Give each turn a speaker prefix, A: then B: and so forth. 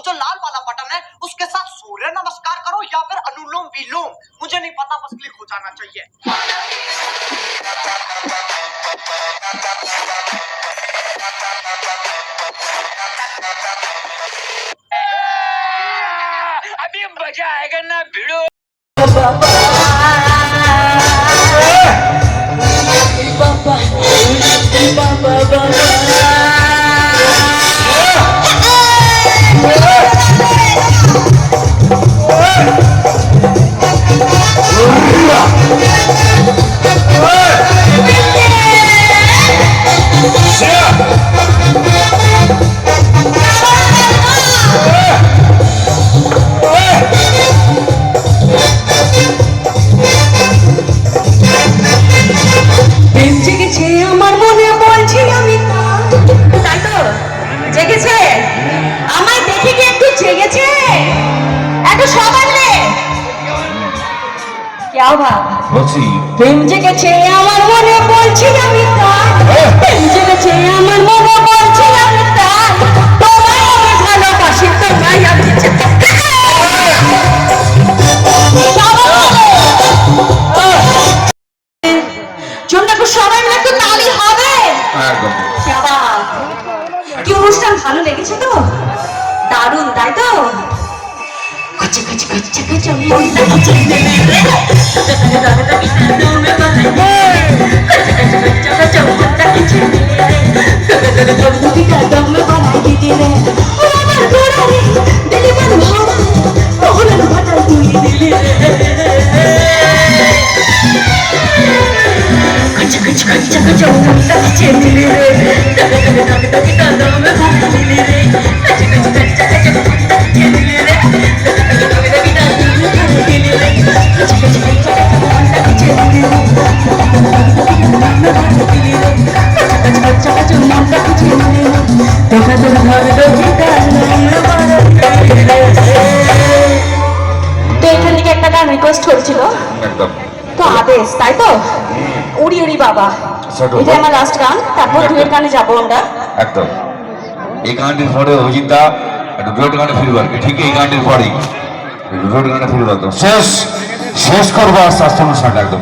A: जो लाल वाला बटन है उसके साथ सूर्य नमस्कार करो या फिर अनुलोम विलोम, मुझे नहीं पता, बस क्लिक हो जाना चाहिए।
B: अभी मजा आएगा ना भिड़ो।
C: क्या बात বলছি প্রেম জেগেছে আমার মনে বলছি আমি তাই প্রেম জেগেছে আমার মনে বলছি আমি তাই তোমায় আমি ভালোবাসি তোমায় আমি জন্য সবাই মিলে একটু তালি হবে একদম কি অনুষ্ঠান ভালো লেগেছে তো দারুণ তাই তো कच्चे कच्चे कच्चे कच्चे मोटा कच्चे कच्चे मोटा कच्चे का दम में बना के दिले ओ अमर गोरा रे दिली मन भाव ओहन भटा तुई दिले कच्चे कच्चे कच्चे कच्चे मोटा कच्चे दिले का दम में बना के दिले कच्चे कच्चे कच्चे कच्चे मोटा कच्चे दिले রিকোয়েস্ট করেছিল তো আদেশ তাই তো উড়ি উড়ি বাবা এটা আমার লাস্ট গান তারপর দুয়ের গানে যাবো আমরা
D: একদম এই গানটির পরে অজিতা একটা ডুয়েট গানে ফিরবো আর কি ঠিক এই গানটির পরেই ডুয়েট গানে ফিরবো একদম শেষ করবো আস্তে আস্তে অনুষ্ঠানটা একদম